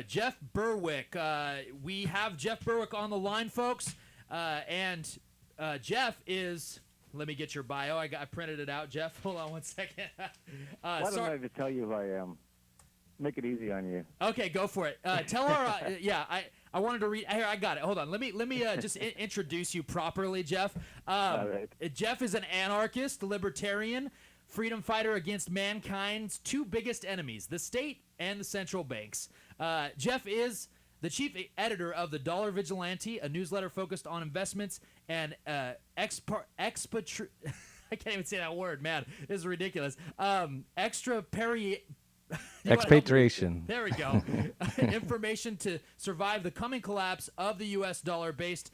Jeff Berwick. We have Jeff Berwick on the line, folks. And Jeff is... Let me get your bio. I printed it out, Jeff. Hold on one second. Why don't I just tell you who I am? Make it easy on you. Okay, go for it. Tell our... I wanted to read... Here, I got it. Hold on. Let me just introduce you properly, Jeff. All right. Jeff is an anarchist, libertarian, freedom fighter against mankind's two biggest enemies, the state and the central banks. Jeff is the chief editor of the Dollar Vigilante, a newsletter focused on investments and I can't even say that word, man. This is ridiculous. Expatriation. There we go. Information to survive the coming collapse of the U.S. dollar-based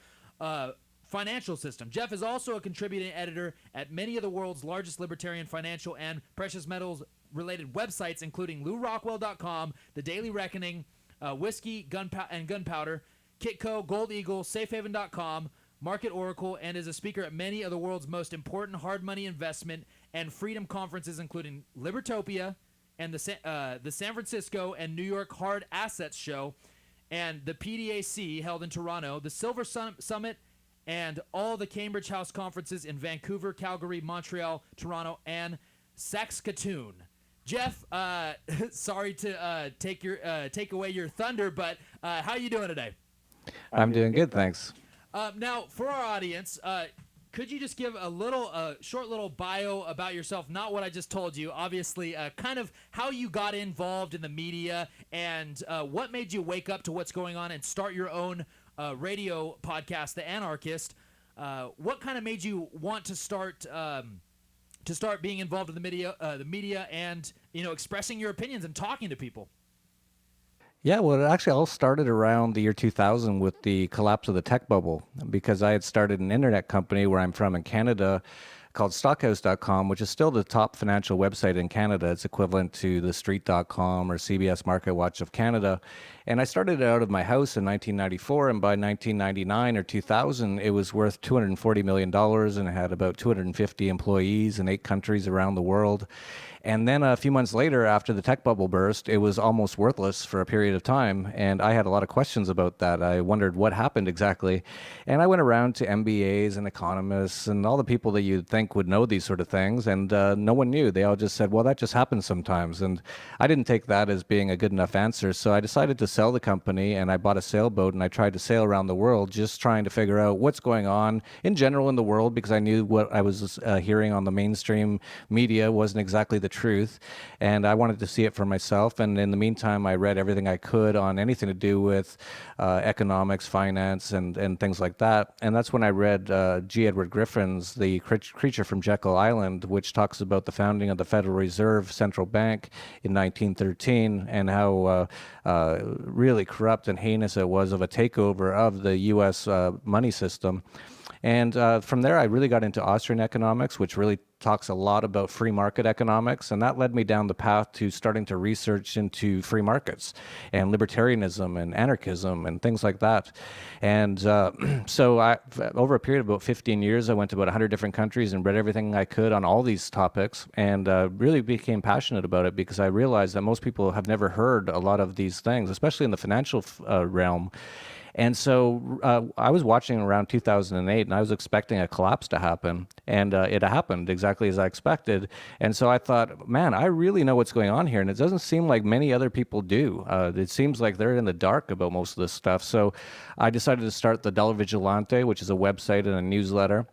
financial system. Jeff is also a contributing editor at many of the world's largest libertarian financial and precious metals related websites, including LouRockwell.com, The Daily Reckoning, Whiskey, Gunpowder, Kitco, Gold Eagle, SafeHaven.com, Market Oracle, and is a speaker at many of the world's most important hard money investment and freedom conferences, including Libertopia and the San Francisco and New York Hard Assets Show, and the PDAC held in Toronto, the Silver Summit, and all the Cambridge House conferences in Vancouver, Calgary, Montreal, Toronto, and Saskatoon. Jeff, sorry to take away your thunder, but how you doing today? I'm doing good, thanks. Now, for our audience, could you just give a short little bio about yourself? Not what I just told you, obviously, kind of how you got involved in the media and what made you wake up to what's going on and start your own radio podcast, The Anarchist. What kind of made you want to start being involved in the media and expressing your opinions and talking to people? Yeah, well, it actually all started around the year 2000 with the collapse of the tech bubble, because I had started an internet company where I'm from in Canada called Stockhouse.com, which is still the top financial website in Canada. It's equivalent to TheStreet.com or CBS Market Watch of Canada. And I started it out of my house in 1994, and by 1999 or 2000, it was worth $240 million, and it had about 250 employees in 8 countries around the world. And then a few months later, after the tech bubble burst, it was almost worthless for a period of time. And I had a lot of questions about that. I wondered what happened exactly. And I went around to MBAs and economists and all the people that you'd think would know these sort of things. And no one knew. They all just said, well, that just happens sometimes. And I didn't take that as being a good enough answer. So I decided to sell the company, and I bought a sailboat, and I tried to sail around the world, just trying to figure out what's going on in general in the world, because I knew what I was hearing on the mainstream media wasn't exactly the truth, and I wanted to see it for myself. And in the meantime, I read everything I could on anything to do with economics, finance, and things like that. And that's when I read G. Edward Griffin's The Creature from Jekyll Island, which talks about the founding of the Federal Reserve Central Bank in 1913, and how really corrupt and heinous it was of a takeover of the U.S. Money system. And from there, I really got into Austrian economics, which really talks a lot about free market economics. And that led me down the path to starting to research into free markets and libertarianism and anarchism and things like that. And so over a period of about 15 years, I went to about 100 different countries and read everything I could on all these topics, and really became passionate about it, because I realized that most people have never heard a lot of these things, especially in the financial realm. And so I was watching around 2008, and I was expecting a collapse to happen, and it happened exactly as I expected. And so I thought, man, I really know what's going on here, and it doesn't seem like many other people do. It seems like they're in the dark about most of this stuff. So I decided to start the Dollar Vigilante, which is a website and a newsletter,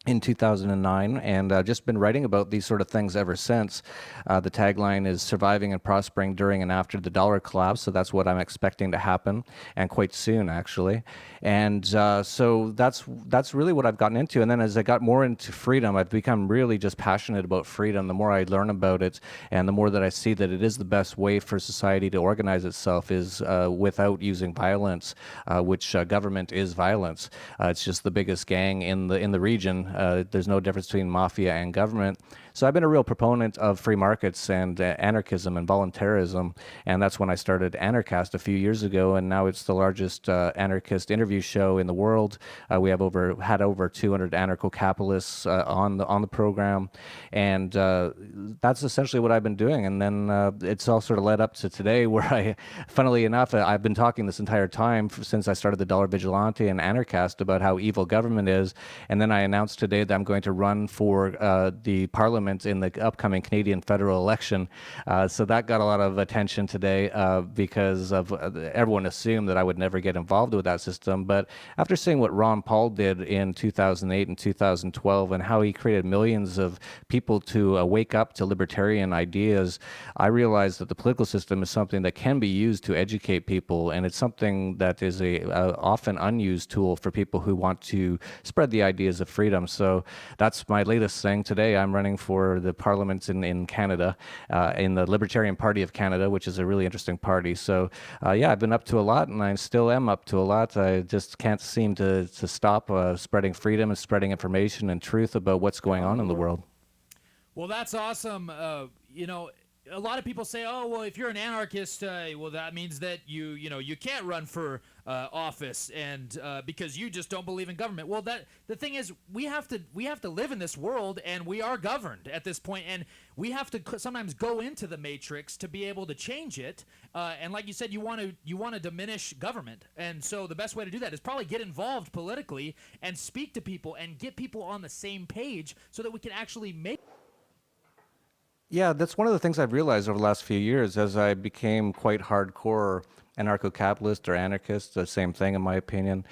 in 2009, and I've just been writing about these sort of things ever since. The tagline is surviving and prospering during and after the dollar collapse, so that's what I'm expecting to happen, and quite soon, actually. And so that's really what I've gotten into. And then as I got more into freedom, I've become really just passionate about freedom. The more I learn about it, and the more that I see that it is the best way for society to organize itself is without using violence, which government is violence. It's just the biggest gang in the region. There's no difference between mafia and government. So I've been a real proponent of free markets and anarchism and voluntarism, and that's when I started Anarchast a few years ago, and now it's the largest anarchist interview show in the world. We have had over 200 anarcho-capitalists on the program, and that's essentially what I've been doing. And then it's all sort of led up to today, where funnily enough, I've been talking this entire time since I started the Dollar Vigilante and Anarchast about how evil government is, and then I announced today that I'm going to run for the Parliament in the upcoming Canadian federal election. So that got a lot of attention today because of everyone assumed that I would never get involved with that system. But after seeing what Ron Paul did in 2008 and 2012 and how he created millions of people to wake up to libertarian ideas, I realized that the political system is something that can be used to educate people, and it's something that is a often unused tool for people who want to spread the ideas of freedom. So that's my latest thing. Today I'm running for the Parliament in Canada, in the Libertarian Party of Canada, which is a really interesting party. So yeah, I've been up to a lot, and I still am up to a lot. I just can't seem to stop spreading freedom and spreading information and truth about what's going on in the world. Well, that's awesome. A lot of people say, "Oh, well, if you're an anarchist, well, that means that you can't run for office, and because you just don't believe in government." Well, the thing is, we have to live in this world, and we are governed at this point, and we have to sometimes go into the matrix to be able to change it. And like you said, you want to diminish government, and so the best way to do that is probably get involved politically and speak to people and get people on the same page so that we can actually make. Yeah, that's one of the things I've realized over the last few years as I became quite hardcore anarcho-capitalist or anarchist, the same thing in my opinion,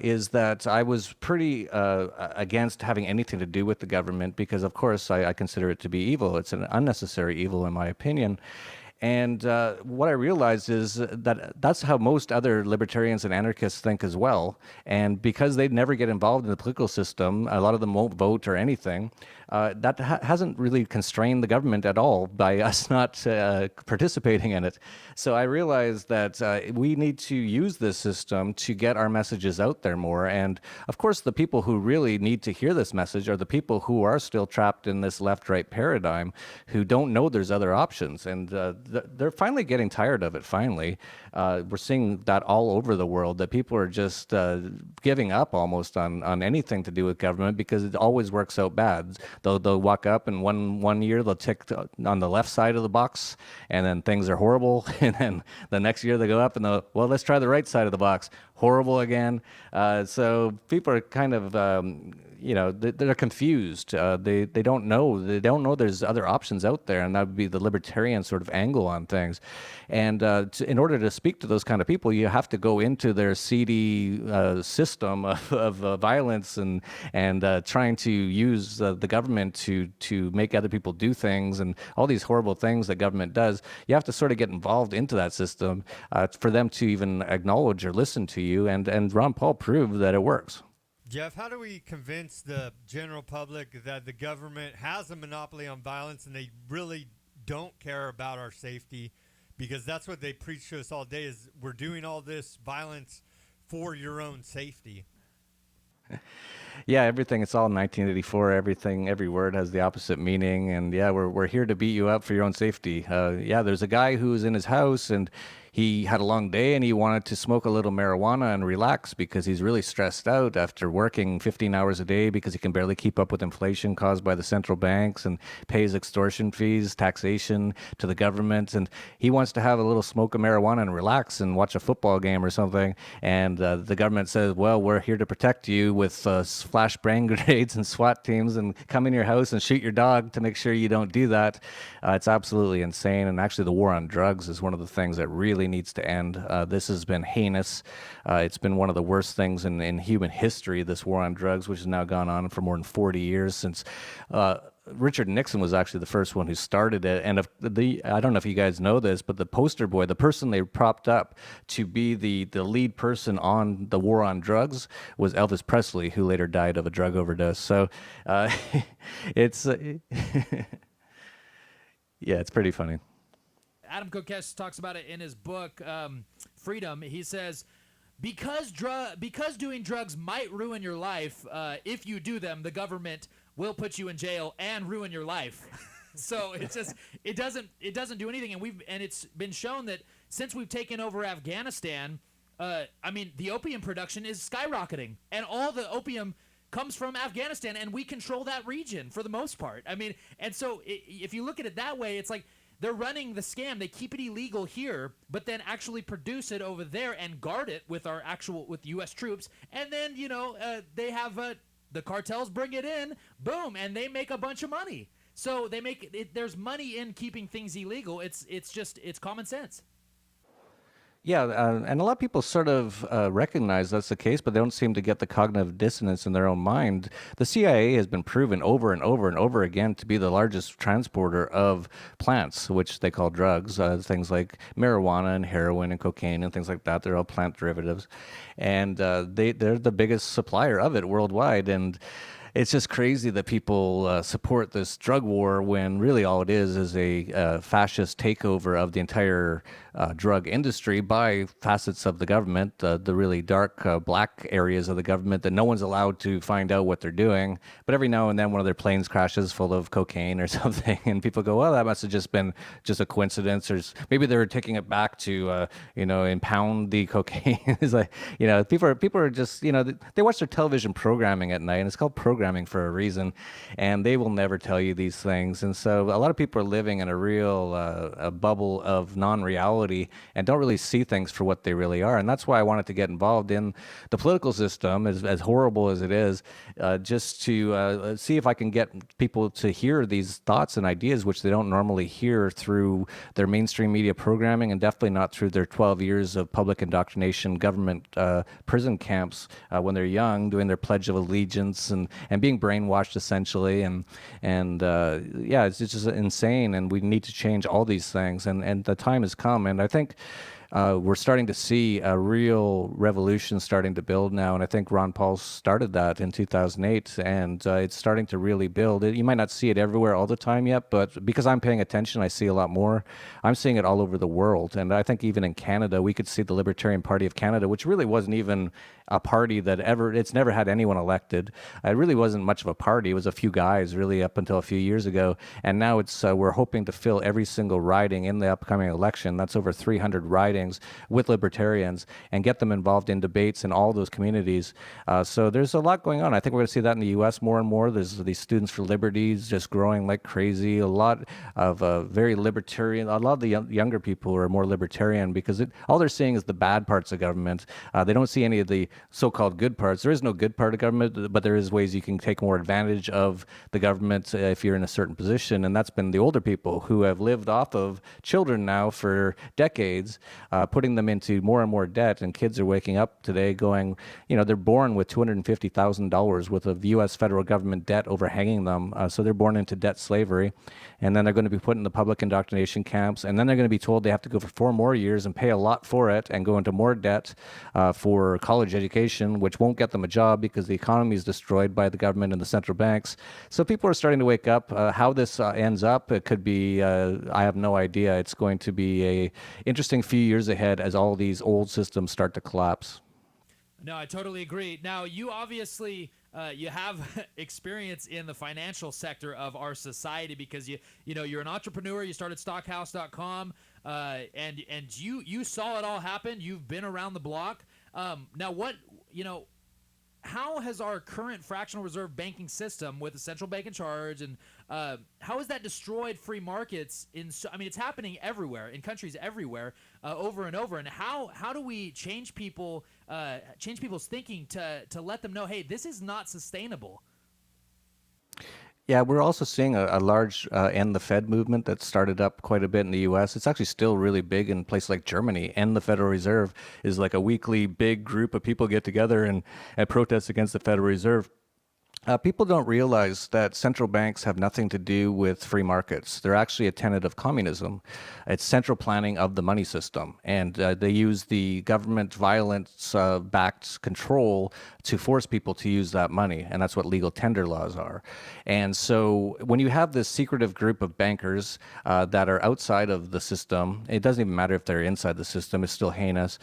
is that I was pretty against having anything to do with the government because, of course, I consider it to be evil. It's an unnecessary evil, in my opinion. And what I realized is that that's how most other libertarians and anarchists think as well. And because they never get involved in the political system, a lot of them won't vote or anything. That hasn't really constrained the government at all by us not participating in it. So I realized that we need to use this system to get our messages out there more. And of course, the people who really need to hear this message are the people who are still trapped in this left-right paradigm, who don't know there's other options. And they're finally getting tired of it, finally. We're seeing that all over the world, that people are just giving up almost on anything to do with government because it always works out bad. They'll walk up and one year they'll tick on the left side of the box, and then things are horrible. And then the next year they go up and well, let's try the right side of the box. Horrible again. So people are kind of they're confused. They don't know. They don't know there's other options out there, and that would be the libertarian sort of angle on things. And in order to speak to those kind of people, you have to go into their seedy system of violence and trying to use the government to make other people do things and all these horrible things that government does. You have to sort of get involved into that system for them to even acknowledge or listen to you. And Ron Paul proved that it works. Jeff, how do we convince the general public that the government has a monopoly on violence and they really don't care about our safety? Because that's what they preach to us all day, is we're doing all this violence for your own safety. Yeah, everything. It's all 1984. Everything, every word has the opposite meaning. And yeah, we're here to beat you up for your own safety. Yeah, there's a guy who's in his house and he had a long day and he wanted to smoke a little marijuana and relax because he's really stressed out after working 15 hours a day because he can barely keep up with inflation caused by the central banks and pays extortion fees, taxation to the government. And he wants to have a little smoke of marijuana and relax and watch a football game or something. And the government says, well, we're here to protect you with flash bang grenades and SWAT teams and come in your house and shoot your dog to make sure you don't do that. It's absolutely insane. And actually the war on drugs is one of the things that really needs to end. This has been heinous. It's been one of the worst things in human history, this war on drugs, which has now gone on for more than 40 years since Richard Nixon was actually the first one who started it. And I don't know if you guys know this, but the poster boy, the person they propped up to be the lead person on the war on drugs was Elvis Presley, who later died of a drug overdose. So it's yeah, it's pretty funny. Adam Kokesh talks about it in his book, Freedom. He says, because doing drugs might ruin your life, if you do them, the government we'll put you in jail and ruin your life. So it's just it doesn't do anything, and it's been shown that since we've taken over Afghanistan, I mean, the opium production is skyrocketing, and all the opium comes from Afghanistan, and we control that region for the most part. I mean, and so if you look at it that way, it's like they're running the scam. They keep it illegal here, but then actually produce it over there and guard it with with U.S. troops, and then they have the cartels bring it in, boom, and they make a bunch of money. So they make it, there's money in keeping things illegal. It's common sense. Yeah, and a lot of people sort of recognize that's the case, but they don't seem to get the cognitive dissonance in their own mind. The CIA has been proven over and over and over again to be the largest transporter of plants, which they call drugs, things like marijuana and heroin and cocaine and things like that. They're all plant derivatives. And they're the biggest supplier of it worldwide. And it's just crazy that people support this drug war when really all it is a fascist takeover of the entire drug industry by facets of the government, the really dark black areas of the government that no one's allowed to find out what they're doing. But every now and then one of their planes crashes full of cocaine or something, and people go, well, that must have just been just a coincidence, or maybe they were taking it back to impound the cocaine. It's like, people are just, they watch their television programming at night, and it's called programming for a reason, and they will never tell you these things. And so a lot of people are living in a real a bubble of non-reality and don't really see things for what they really are. And that's why I wanted to get involved in the political system, as horrible as it is, just to see if I can get people to hear these thoughts and ideas, which they don't normally hear through their mainstream media programming, and definitely not through their 12 years of public indoctrination, government prison camps when they're young, doing their Pledge of Allegiance and being brainwashed essentially. And yeah, it's just insane, and we need to change all these things, and the time has come. And I think we're starting to see a real revolution starting to build now, and I think Ron Paul started that in 2008, and it's starting to really build. You might not see it everywhere all the time yet, but because I'm paying attention, I see a lot more. I'm seeing it all over the world, and I think even in Canada, we could see the Libertarian Party of Canada, which really wasn't even a party it's never had anyone elected. It really wasn't much of a party. It was a few guys really up until a few years ago, and now we're hoping to fill every single riding in the upcoming election. That's over 300 ridings with libertarians, and get them involved in debates in all those communities. So there's a lot going on. I think we're going to see that in the U.S. more and more. There's these Students for Liberties just growing like crazy. A lot of very libertarian, a lot of the younger people are more libertarian because all they're seeing is the bad parts of government. They don't see any of the so-called good parts. There is no good part of government, but there is ways you can take more advantage of the government if you're in a certain position, and that's been the older people who have lived off of children now for decades, putting them into more and more debt. And kids are waking up today going, they're born with $250,000 worth of U.S. federal government debt overhanging them. So they're born into debt slavery, and then they're going to be put in the public indoctrination camps, and then they're going to be told they have to go for 4 more years and pay a lot for it and go into more debt for college education, which won't get them a job because the economy is destroyed by the government and the central banks. So people are starting to wake up. How this ends up, it could be, I have no idea. It's going to be a interesting few years ahead as all these old systems start to collapse. No, I totally agree. Now, you obviously you have experience in the financial sector of our society because you're an entrepreneur. You started Stockhouse.com, and you saw it all happen. You've been around the block. Now, how has our current fractional reserve banking system with the central bank in charge, and how has that destroyed free markets? It's happening everywhere, in countries everywhere, over and over. And how do we change people's thinking to let them know, hey, this is not sustainable? Yeah, we're also seeing a large End the Fed movement that started up quite a bit in the U.S. It's actually still really big in places like Germany. End the Federal Reserve is like a weekly big group of people get together and protest against the Federal Reserve. People don't realize that central banks have nothing to do with free markets. They're actually a tenet of communism. It's central planning of the money system, and they use the government violence-backed control to force people to use that money, and that's what legal tender laws are. And so when you have this secretive group of bankers that are outside of the system, it doesn't even matter if they're inside the system, it's still heinous,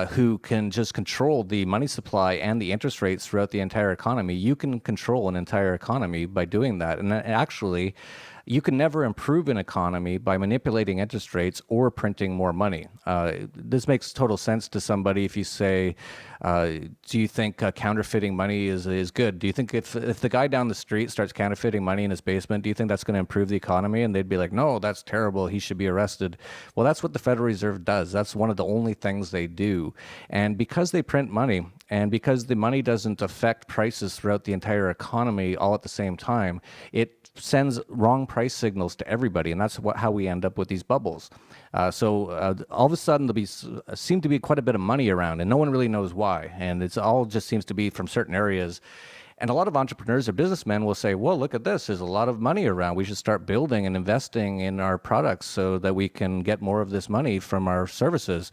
who can just control the money supply and the interest rates throughout the entire economy. You can control an entire economy by doing that. And actually, you can never improve an economy by manipulating interest rates or printing more money. This makes total sense to somebody if you say, do you think counterfeiting money is good? Do you think if the guy down the street starts counterfeiting money in his basement, do you think that's going to improve the economy? And they'd be like, no, that's terrible. He should be arrested. Well, that's what the Federal Reserve does. That's one of the only things they do. And because they print money, and because the money doesn't affect prices throughout the entire economy all at the same time, it sends wrong price signals to everybody, and that's how we end up with these bubbles. So all of a sudden seem to be quite a bit of money around, and no one really knows why. And it's all just seems to be from certain areas. And a lot of entrepreneurs or businessmen will say, well, look at this. There's a lot of money around. We should start building and investing in our products so that we can get more of this money from our services.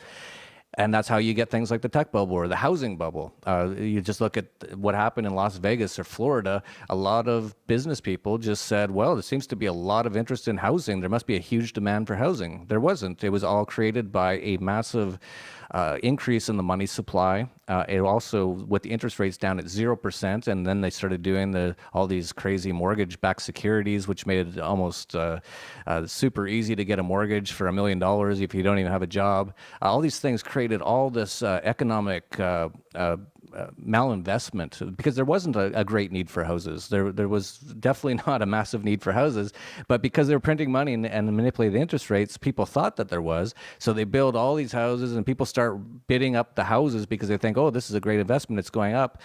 And that's how you get things like the tech bubble or the housing bubble. You just look at what happened in Las Vegas or Florida. A lot of business people just said, well, there seems to be a lot of interest in housing. There must be a huge demand for housing. There wasn't. It was all created by a massive increase in the money supply. It also, with the interest rates down at 0%, and then they started doing all these crazy mortgage-backed securities, which made it almost super easy to get a mortgage for $1 million if you don't even have a job. All these things created all this economic malinvestment because there wasn't a great need for houses. There was definitely not a massive need for houses, but because they were printing money and manipulating the interest rates, people thought that there was. So they build all these houses and people start bidding up the houses because they think, oh, this is a great investment, it's going up.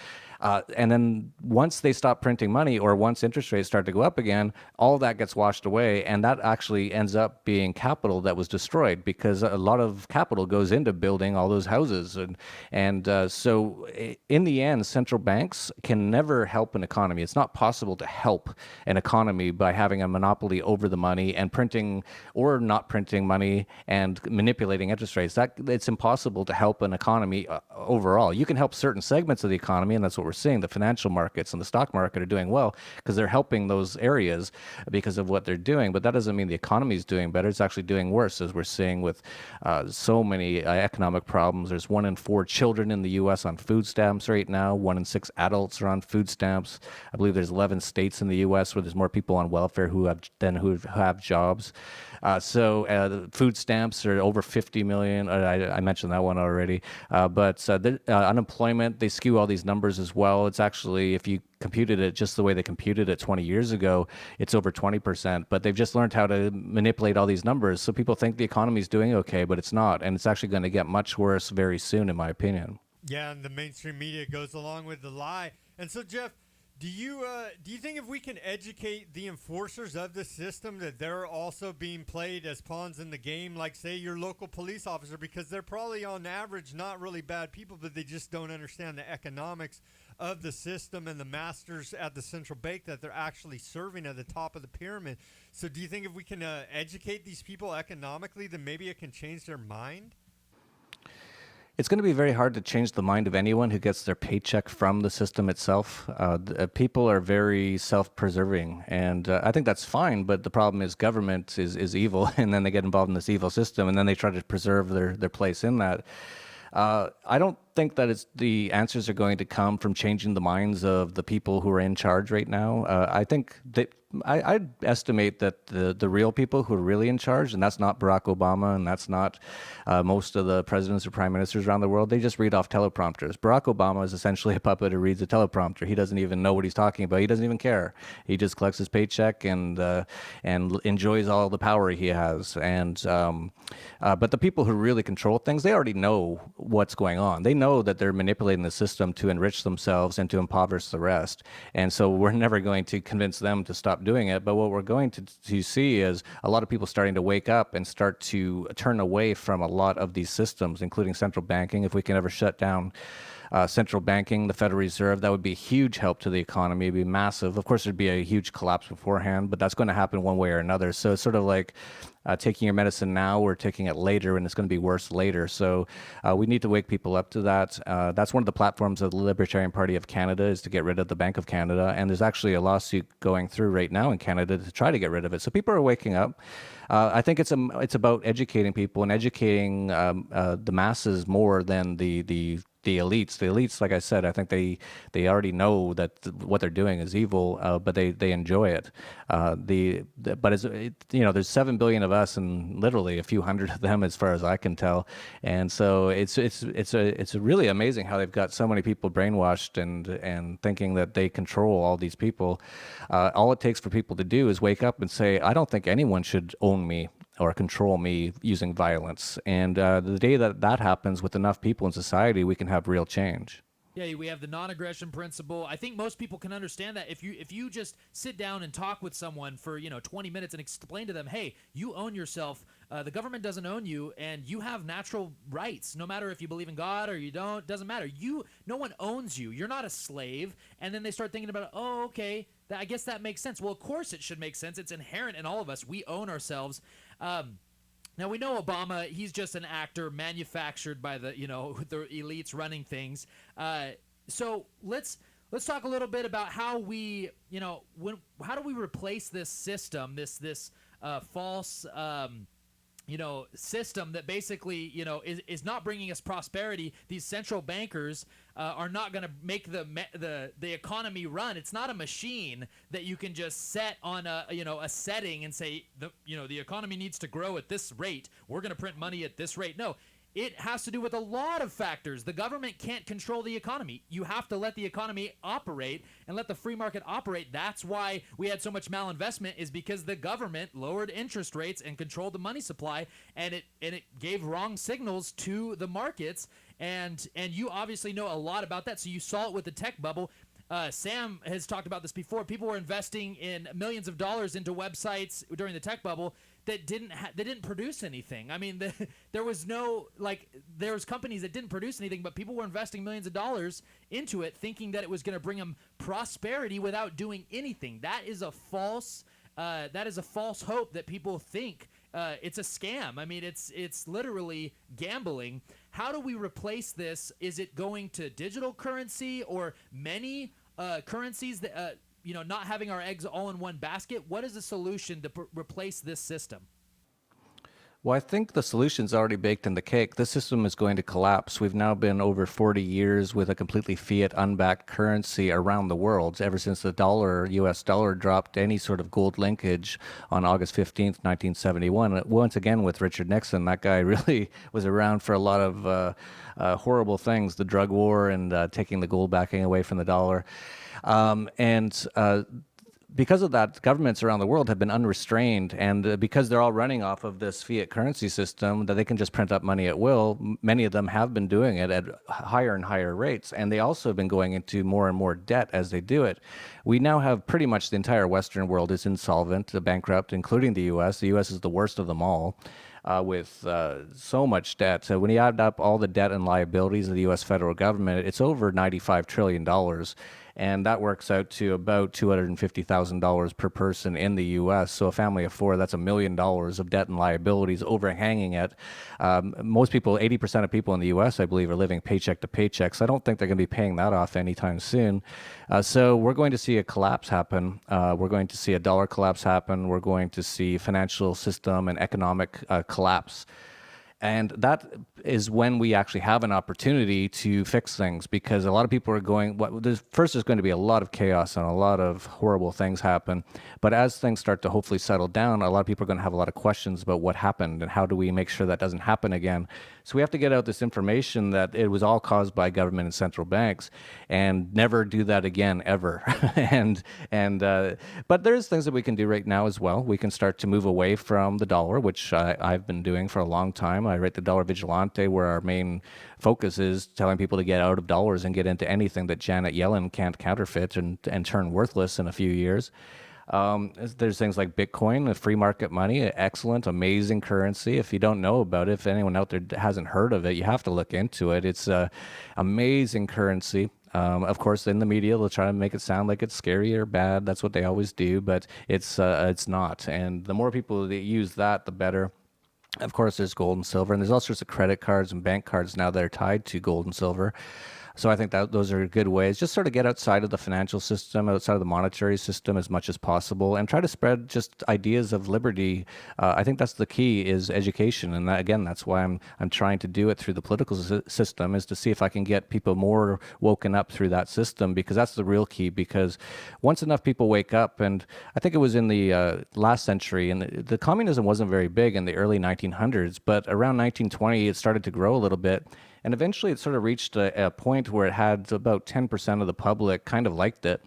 And then once they stop printing money or once interest rates start to go up again, all that gets washed away. And that actually ends up being capital that was destroyed because a lot of capital goes into building all those houses. So in the end, central banks can never help an economy. It's not possible to help an economy by having a monopoly over the money and printing or not printing money and manipulating interest rates. It's impossible to help an economy overall. You can help certain segments of the economy, and that's what we're seeing. The financial markets and the stock market are doing well because they're helping those areas because of what they're doing. But that doesn't mean the economy is doing better. It's actually doing worse, as we're seeing with so many economic problems. There's 1 in 4 children in the U.S. on food stamps right now. 1 in 6 adults are on food stamps. I believe there's 11 states in the U.S. where there's more people on welfare who have jobs. So food stamps are over 50 million. I mentioned that one already. But unemployment, they skew all these numbers as well. It's actually, if you computed it just the way they computed it 20 years ago, it's over 20%. But they've just learned how to manipulate all these numbers. So people think the economy is doing okay, but it's not. And it's actually going to get much worse very soon, in my opinion. Yeah, and the mainstream media goes along with the lie. And so, Jeff, do you think if we can educate the enforcers of the system that they're also being played as pawns in the game, like say your local police officer, because they're probably on average not really bad people, but they just don't understand the economics of the system and the masters at the central bank that they're actually serving at the top of the pyramid. So do you think if we can educate these people economically, then maybe it can change their mind? It's going to be very hard to change the mind of anyone who gets their paycheck from the system itself. People are very self-preserving, and I think that's fine, but the problem is government is evil, and then they get involved in this evil system, and then they try to preserve their place in that. I don't think that the answers are going to come from changing the minds of the people who are in charge right now. I think that I'd estimate that the real people who are really in charge, and that's not Barack Obama, and that's not most of the presidents or prime ministers around the world, they just read off teleprompters. Barack Obama is essentially a puppet who reads a teleprompter. He doesn't even know what he's talking about. He doesn't even care. He just collects his paycheck and enjoys all the power he has. But the people who really control things, they already know what's going on. They know that they're manipulating the system to enrich themselves and to impoverish the rest. And so we're never going to convince them to stop doing it. But what we're going to see is a lot of people starting to wake up and start to turn away from a lot of these systems, including central banking. If we can ever shut down central banking, the Federal Reserve, that would be a huge help to the economy. It'd be massive. Of course, there'd be a huge collapse beforehand, but that's going to happen one way or another. So it's sort of like taking your medicine now or taking it later, and it's going to be worse later. So we need to wake people up to that. That's one of the platforms of the Libertarian Party of Canada, is to get rid of the Bank of Canada. And there's actually a lawsuit going through right now in Canada to try to get rid of it. So people are waking up. I think it's about educating people and educating the masses more than the the elites. The elites, like I said, I think they already know that what they're doing is evil, but they enjoy it. But there's 7 billion of us, and literally a few hundred of them, as far as I can tell. And so it's really amazing how they've got so many people brainwashed and thinking that they control all these people. All it takes for people to do is wake up and say, I don't think anyone should own me or control me using violence. And the day that happens with enough people in society, we can have real change. Yeah, we have the non-aggression principle. I think most people can understand that if you just sit down and talk with someone for 20 minutes and explain to them, hey, you own yourself. The government doesn't own you, and you have natural rights. No matter if you believe in God or you don't, doesn't matter. No one owns you. You're not a slave. And then they start thinking about, oh, okay, I guess that makes sense. Well, of course it should make sense. It's inherent in all of us. We own ourselves. Now, we know Obama, he's just an actor manufactured by the elites running things. So let's talk a little bit about how we, how do we replace this system, this false, system that basically, is not bringing us prosperity. These central bankers are not going to make the economy run. It's not a machine that you can just set on a setting and say the economy needs to grow at this rate. We're going to print money at this rate. No. It has to do with a lot of factors. The government can't control the economy. You have to let the economy operate and let the free market operate. That's why we had so much malinvestment, is because the government lowered interest rates and controlled the money supply, and it gave wrong signals to the markets. And you obviously know a lot about that. So you saw it with the tech bubble. Sam has talked about this before. People were investing in millions of dollars into websites during the tech bubble that didn't produce anything. I mean, there was companies that didn't produce anything, but people were investing millions of dollars into it, thinking that it was going to bring them prosperity without doing anything. That is a false hope that people think. It's a scam. I mean, it's literally gambling. How do we replace this? Is it going to digital currency or many currencies that not having our eggs all in one basket? What is the solution to replace this system? Well, I think the solution's already baked in the cake. This system is going to collapse. We've now been over 40 years with a completely fiat, unbacked currency around the world, ever since the US dollar, dropped any sort of gold linkage on August 15th, 1971. Once again with Richard Nixon. That guy really was around for a lot of horrible things, the drug war and taking the gold backing away from the dollar. Because of that, governments around the world have been unrestrained, and because they're all running off of this fiat currency system that they can just print up money at will, many of them have been doing it at higher and higher rates, and they also have been going into more and more debt as they do it. We now have pretty much the entire Western world is insolvent, bankrupt, including the U.S. The U.S. is the worst of them all. With so much debt. So when you add up all the debt and liabilities of the U.S. federal government, it's over $95 trillion. And that works out to about $250,000 per person in the U.S. So a family of four, that's $1 million of debt and liabilities overhanging it. Most people, 80% of people in the U.S., I believe, are living paycheck to paycheck. So I don't think they're going to be paying that off anytime soon. So we're going to see a collapse happen. We're going to see a dollar collapse happen. We're going to see financial system and economic collapse. And that is when we actually have an opportunity to fix things, because a lot of people are going, first there's going to be a lot of chaos and a lot of horrible things happen. But as things start to hopefully settle down, a lot of people are going to have a lot of questions about what happened and how do we make sure that doesn't happen again. So we have to get out this information that it was all caused by government and central banks, and never do that again, ever. But there's things that we can do right now as well. We can start to move away from the dollar, which I've been doing for a long time. I write the Dollar Vigilante, where our main focus is telling people to get out of dollars and get into anything that Janet Yellen can't counterfeit and turn worthless in a few years. There's things like Bitcoin, free market money, excellent, amazing currency. If you don't know about it, if anyone out there hasn't heard of it, you have to look into it. It's amazing currency. Of course, in the media, they'll try to make it sound like it's scary or bad. That's what they always do, but it's not. And the more people that use that, the better. Of course, there's gold and silver, and there's all sorts of credit cards and bank cards now that are tied to gold and silver. So I think that those are good ways. Just sort of get outside of the financial system, outside of the monetary system as much as possible, and try to spread just ideas of liberty. I think that's the key is education, and that, again, that's why I'm trying to do it through the political system, is to see if I can get people more woken up through that system, because that's the real key. Because once enough people wake up, and I think it was in the last century, and the communism wasn't very big in the early 1900s, but around 1920 it started to grow a little bit. And eventually it sort of reached a point where it had about 10% of the public kind of liked it.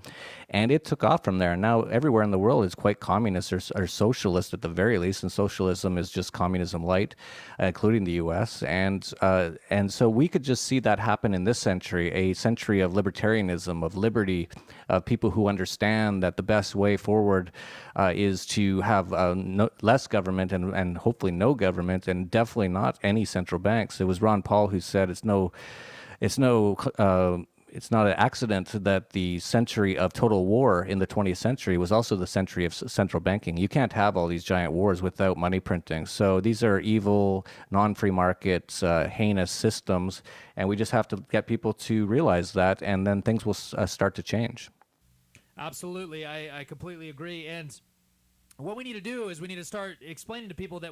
And it took off from there. And now everywhere in the world is quite communist or socialist at the very least. And socialism is just communism light, including the U.S. And so we could just see that happen in this century, a century of libertarianism, of liberty, of people who understand that the best way forward is to have less government and hopefully no government, and definitely not any central banks. It was Ron Paul who said it's not an accident that the century of total war in the 20th century was also the century of central banking. You can't have all these giant wars without money printing. So these are evil, non-free market, heinous systems, and we just have to get people to realize that, and then things will start to change. Absolutely. I completely agree. And what we need to do is we need to start explaining to people that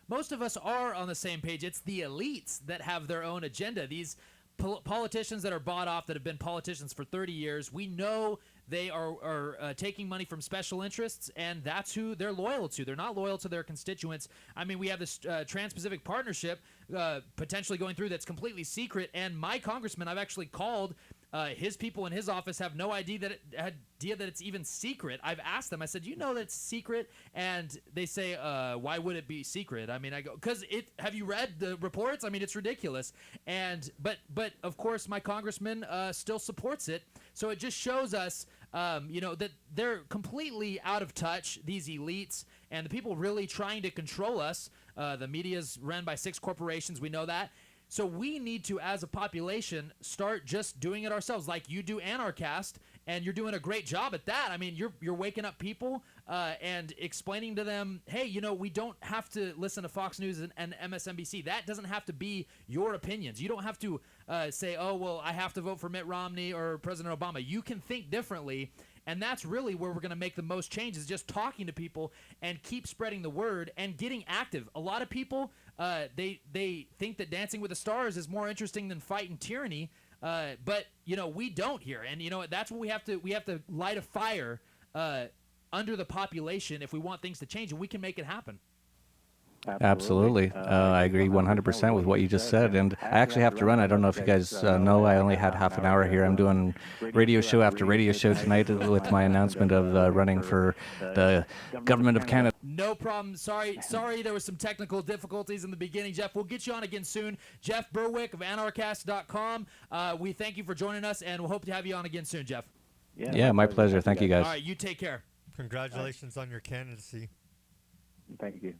most of us are on the same page. It's the elites that have their own agenda. These politicians that are bought off, that have been politicians for 30 years, we know they are taking money from special interests, and that's who they're loyal to. They're not loyal to their constituents. I mean, we have this Trans-Pacific Partnership potentially going through that's completely secret, and my congressman, I've actually called his people in his office have no idea that it's even secret. I've asked them. I said, "You know that it's secret?" And they say, "Why would it be secret?" I mean, I go, "Because have you read the reports? I mean, it's ridiculous." And but of course, my congressman still supports it. So it just shows us, that they're completely out of touch. These elites and the people really trying to control us. The media's run by 6 corporations. We know that. So we need to, as a population, start just doing it ourselves, like you do Anarchast, and you're doing a great job at that. I mean, you're waking up people and explaining to them, hey, we don't have to listen to Fox News and MSNBC. That doesn't have to be your opinions. You don't have to say, oh, well, I have to vote for Mitt Romney or President Obama. You can think differently. And that's really where we're going to make the most change, is just talking to people and keep spreading the word and getting active. A lot of people, they think that Dancing with the Stars is more interesting than fighting tyranny, but we don't here. And that's what we have to light a fire under the population if we want things to change, and we can make it happen. Absolutely. I agree 100% with what you just said. And I actually have to run. I don't know if you guys know, I only had half an hour here. I'm doing radio show after radio show tonight with my announcement of running for the government of Canada. No problem. Sorry, there was some technical difficulties in the beginning, Jeff. We'll get you on again soon. Jeff Berwick of Anarchast.com. We thank you for joining us, and we'll hope to have you on again soon, Jeff. Yeah, my pleasure. Thank you, guys. All right, you take care. Congratulations on your candidacy. Thank you.